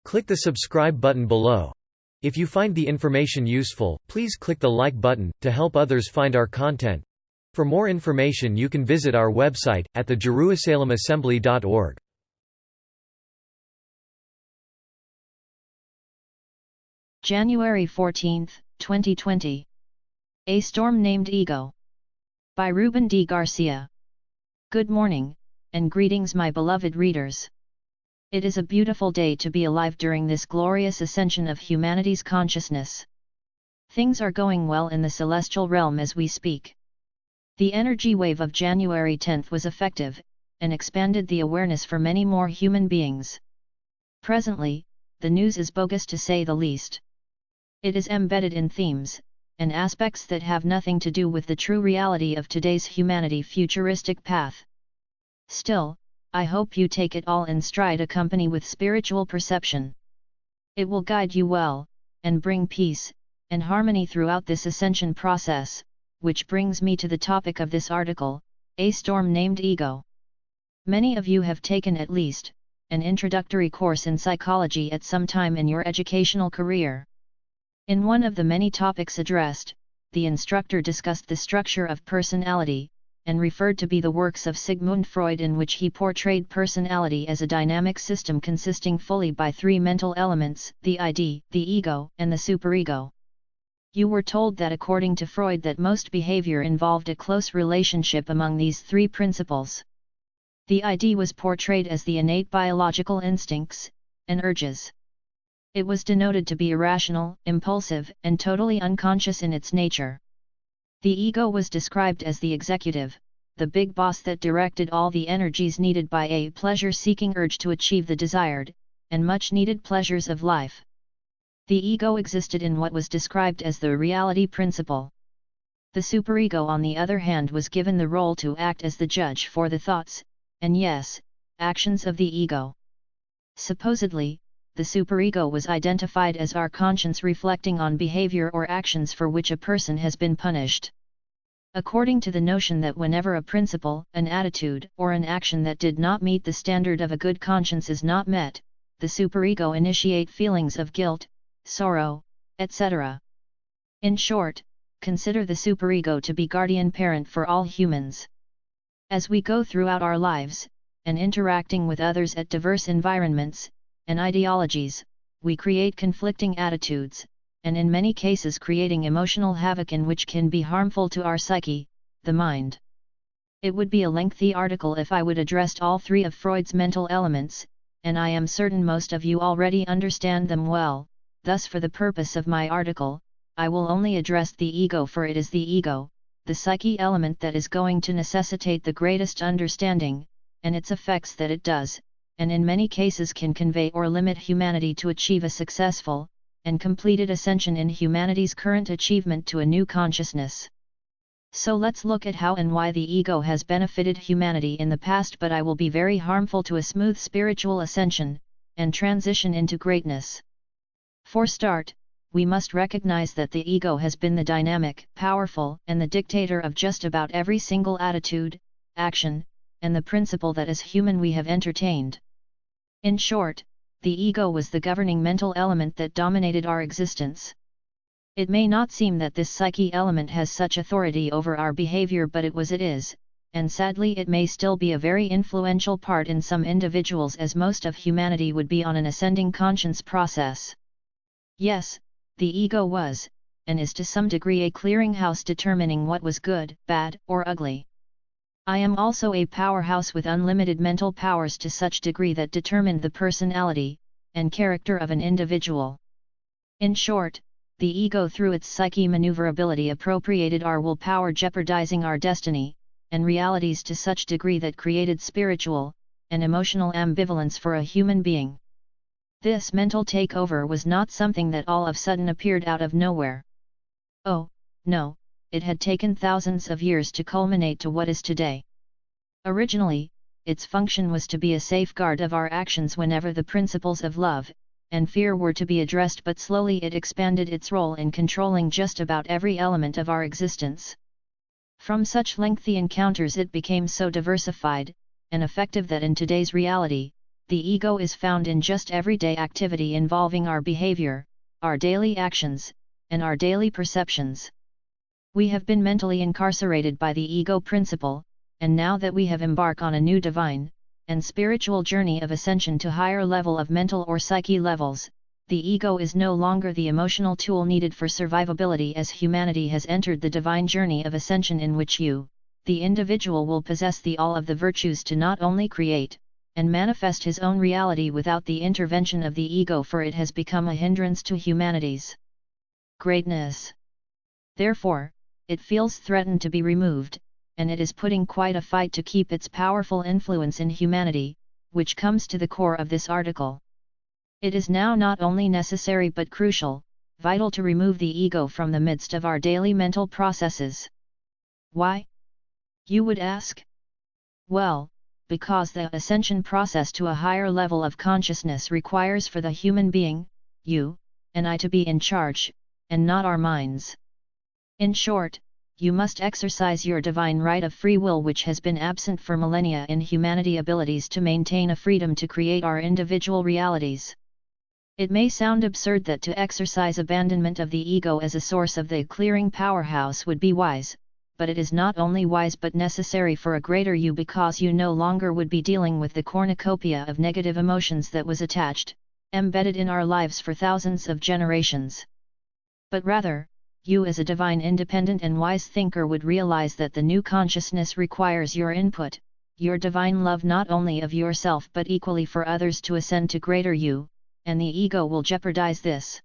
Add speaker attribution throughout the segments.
Speaker 1: Click the subscribe button below. If you find the information useful, please click the like button, to help others find our content. For more information you can visit our website, at thejerusalemassembly.org.
Speaker 2: January 14, 2020. A Storm Named Ego. By Ruben D. Garcia. Good morning, and greetings my beloved readers. It is a beautiful day to be alive during this glorious ascension of humanity's consciousness. Things are going well in the celestial realm as we speak. The energy wave of January 10 was effective, and expanded the awareness for many more human beings. Presently, the news is bogus to say the least. It is embedded in themes and aspects that have nothing to do with the true reality of today's humanity futuristic path. Still, I hope you take it all in stride accompanied with spiritual perception. It will guide you well, and bring peace and harmony throughout this ascension process, which brings me to the topic of this article, A Storm Named Ego. Many of you have taken at least an introductory course in psychology at some time in your educational career. In one of the many topics addressed, the instructor discussed the structure of personality, and referred to the works of Sigmund Freud in which he portrayed personality as a dynamic system consisting fully by three mental elements, the ID, the ego, and the superego. You were told that according to Freud that most behavior involved a close relationship among these three principles. The ID was portrayed as the innate biological instincts and urges. It was denoted to be irrational, impulsive, and totally unconscious in its nature. The ego was described as the executive, the big boss that directed all the energies needed by a pleasure-seeking urge to achieve the desired, and much-needed pleasures of life. The ego existed in what was described as the reality principle. The superego on the other hand was given the role to act as the judge for the thoughts, and yes, actions of the ego. Supposedly, the superego was identified as our conscience reflecting on behavior or actions for which a person has been punished. According to the notion that whenever a principle, an attitude, or an action that did not meet the standard of a good conscience is not met, the superego initiate feelings of guilt, sorrow, etc. In short, consider the superego to be guardian parent for all humans. As we go throughout our lives, and interacting with others at diverse environments and ideologies, we create conflicting attitudes, and in many cases creating emotional havoc in which can be harmful to our psyche, the mind. It would be a lengthy article if I would address all three of Freud's mental elements, and I am certain most of you already understand them well, thus for the purpose of my article, I will only address the ego, for it is the ego, the psyche element that is going to necessitate the greatest understanding, and its effects that it does, and in many cases can convey or limit humanity to achieve a successful and completed ascension in humanity's current achievement to a new consciousness. So let's look at how and why the ego has benefited humanity in the past, but I will be very harmful to a smooth spiritual ascension and transition into greatness. For start, we must recognize that the ego has been the dynamic, powerful, and the dictator of just about every single attitude, action, and the principle that as human we have entertained. In short, the ego was the governing mental element that dominated our existence. It may not seem that this psyche element has such authority over our behavior, but it is, and sadly it may still be a very influential part in some individuals, as most of humanity would be on an ascending conscience process. Yes, the ego was, and is to some degree a clearinghouse determining what was good, bad, or ugly. I am also a powerhouse with unlimited mental powers to such degree that determined the personality and character of an individual. In short, the ego through its psyche maneuverability appropriated our willpower, jeopardizing our destiny and realities to such degree that created spiritual and emotional ambivalence for a human being. This mental takeover was not something that all of a sudden appeared out of nowhere. Oh, no. It had taken thousands of years to culminate to what is today. Originally, its function was to be a safeguard of our actions whenever the principles of love and fear were to be addressed, but slowly it expanded its role in controlling just about every element of our existence. From such lengthy encounters it became so diversified and effective that in today's reality, the ego is found in just everyday activity involving our behavior, our daily actions, and our daily perceptions. We have been mentally incarcerated by the ego principle, and now that we have embarked on a new divine and spiritual journey of ascension to higher level of mental or psyche levels, the ego is no longer the emotional tool needed for survivability, as humanity has entered the divine journey of ascension in which you, the individual, will possess the all of the virtues to not only create and manifest his own reality without the intervention of the ego, for it has become a hindrance to humanity's greatness. Therefore, it feels threatened to be removed, and it is putting quite a fight to keep its powerful influence in humanity, which comes to the core of this article. It is now not only necessary but crucial, vital to remove the ego from the midst of our daily mental processes. Why? You would ask? Well, because the ascension process to a higher level of consciousness requires for the human being, you and I, to be in charge, and not our minds. In short, you must exercise your divine right of free will, which has been absent for millennia in humanity abilities to maintain a freedom to create our individual realities. It may sound absurd that to exercise abandonment of the ego as a source of the clearing powerhouse would be wise, but it is not only wise but necessary for a greater you, because you no longer would be dealing with the cornucopia of negative emotions that was attached, embedded in our lives for thousands of generations. But rather, you as a divine, independent and wise thinker would realize that the new consciousness requires your input, your divine love, not only of yourself but equally for others to ascend to greater you, and the ego will jeopardize this.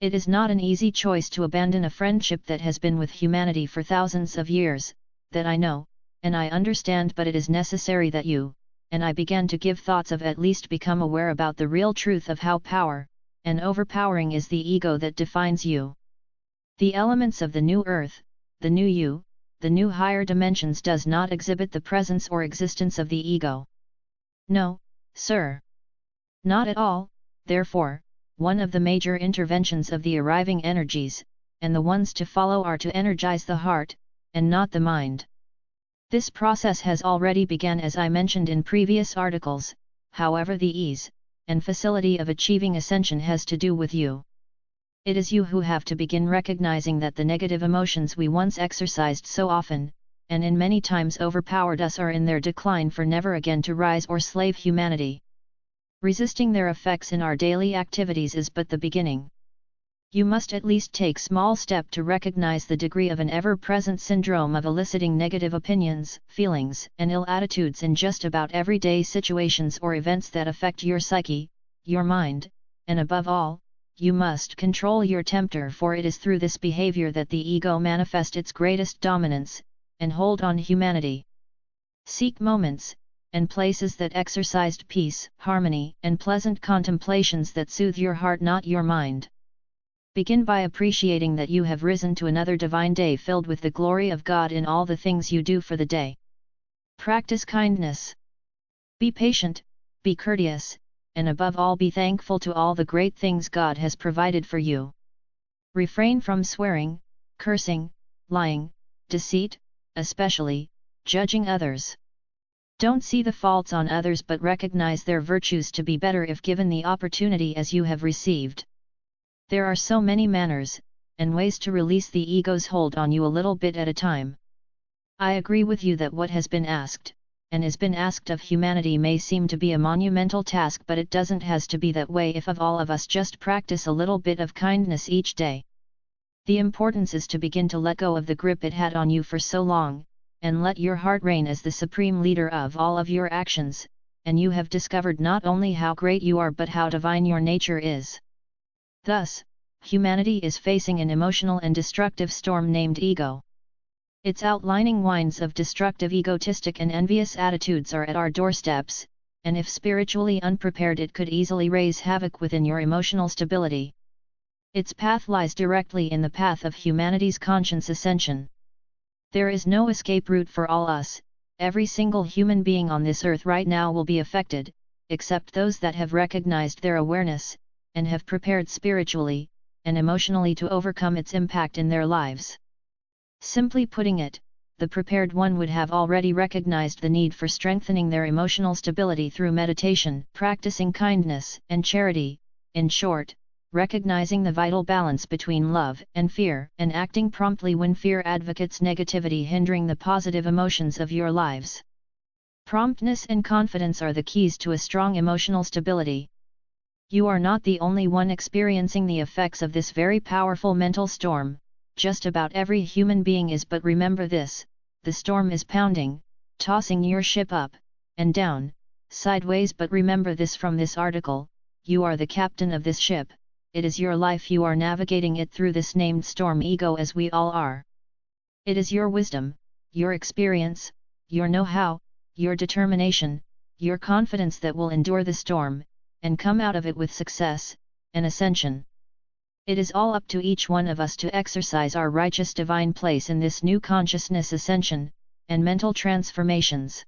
Speaker 2: It is not an easy choice to abandon a friendship that has been with humanity for thousands of years, that I know, and I understand, but it is necessary that you and I began to give thoughts of, at least become aware about the real truth of how power and overpowering is the ego that defines you. The elements of the new earth, the new you, the new higher dimensions does not exhibit the presence or existence of the ego. No, sir. Not at all. Therefore, one of the major interventions of the arriving energies, and the ones to follow, are to energize the heart, and not the mind. This process has already begun, as I mentioned in previous articles. However, the ease and facility of achieving ascension has to do with you. It is you who have to begin recognizing that the negative emotions we once exercised so often, and in many times overpowered us, are in their decline for never again to rise or slave humanity. Resisting their effects in our daily activities is but the beginning. You must at least take small step to recognize the degree of an ever-present syndrome of eliciting negative opinions, feelings, and ill attitudes in just about everyday situations or events that affect your psyche, your mind, and above all, you must control your tempter, for it is through this behavior that the ego manifests its greatest dominance and hold on humanity. Seek moments and places that exercised peace, harmony, and pleasant contemplations that soothe your heart, not your mind. Begin by appreciating that you have risen to another divine day filled with the glory of God in all the things you do for the day. Practice kindness. Be patient, be courteous, and above all be thankful to all the great things God has provided for you. Refrain from swearing, cursing, lying, deceit, especially judging others. Don't see the faults on others but recognize their virtues to be better if given the opportunity, as you have received. There are so many manners and ways to release the ego's hold on you a little bit at a time. I agree with you that what has been asked and has been asked of humanity may seem to be a monumental task, but it doesn't has to be that way if of all of us just practice a little bit of kindness each day. The importance is to begin to let go of the grip it had on you for so long, and let your heart reign as the supreme leader of all of your actions, and you have discovered not only how great you are but how divine your nature is. Thus, humanity is facing an emotional and destructive storm named ego. Its outlining winds of destructive, egotistic and envious attitudes are at our doorsteps, and if spiritually unprepared it could easily raise havoc within your emotional stability. Its path lies directly in the path of humanity's conscience ascension. There is no escape route for all us. Every single human being on this earth right now will be affected, except those that have recognized their awareness, and have prepared spiritually and emotionally to overcome its impact in their lives. Simply putting it, the prepared one would have already recognized the need for strengthening their emotional stability through meditation, practicing kindness and charity, in short, recognizing the vital balance between love and fear, and acting promptly when fear advocates negativity hindering the positive emotions of your lives. Promptness and confidence are the keys to a strong emotional stability. You are not the only one experiencing the effects of this very powerful mental storm, just about every human being is, but remember this, the storm is pounding, tossing your ship up and down, sideways, but remember this from this article, you are the captain of this ship, it is your life, you are navigating it through this named storm ego as we all are. It is your wisdom, your experience, your know-how, your determination, your confidence that will endure the storm, and come out of it with success and ascension. It is all up to each one of us to exercise our righteous divine place in this new consciousness ascension, and mental transformations.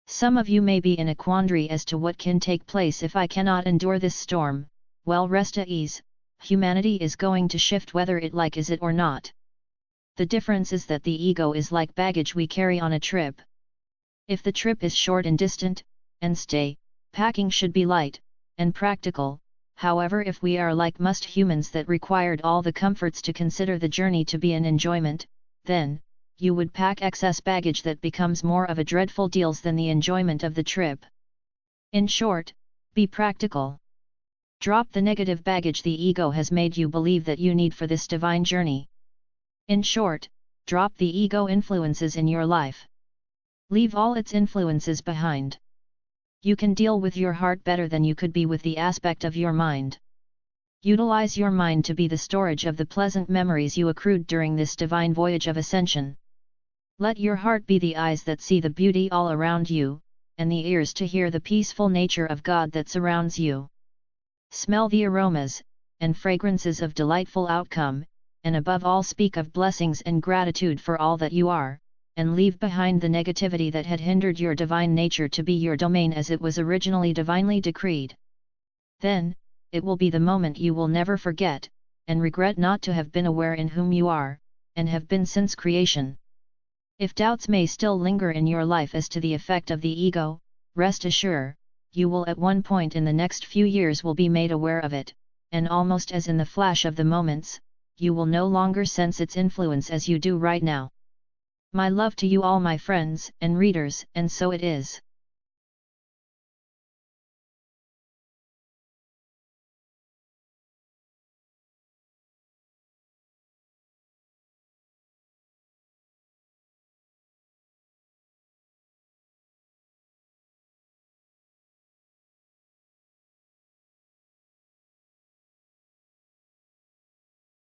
Speaker 2: Some of you may be in a quandary as to what can take place if I cannot endure this storm. Well, rest at ease, humanity is going to shift whether it like is it or not. The difference is that the ego is like baggage we carry on a trip. If the trip is short and distant, and stay, packing should be light and practical. However, if we are like most humans that required all the comforts to consider the journey to be an enjoyment, then, you would pack excess baggage that becomes more of a dreadful deals than the enjoyment of the trip. In short, be practical. Drop the negative baggage the ego has made you believe that you need for this divine journey. In short, drop the ego influences in your life. Leave all its influences behind. You can deal with your heart better than you could be with the aspect of your mind. Utilize your mind to be the storage of the pleasant memories you accrued during this divine voyage of ascension. Let your heart be the eyes that see the beauty all around you, and the ears to hear the peaceful nature of God that surrounds you. Smell the aromas and fragrances of delightful outcome, and above all speak of blessings and gratitude for all that you are, and leave behind the negativity that had hindered your divine nature to be your domain as it was originally divinely decreed. Then, it will be the moment you will never forget, and regret not to have been aware in whom you are, and have been since creation. If doubts may still linger in your life as to the effect of the ego, rest assured, you will at one point in the next few years will be made aware of it, and almost as in the flash of the moments, you will no longer sense its influence as you do right now. My love to you all, my friends and readers, and so it is.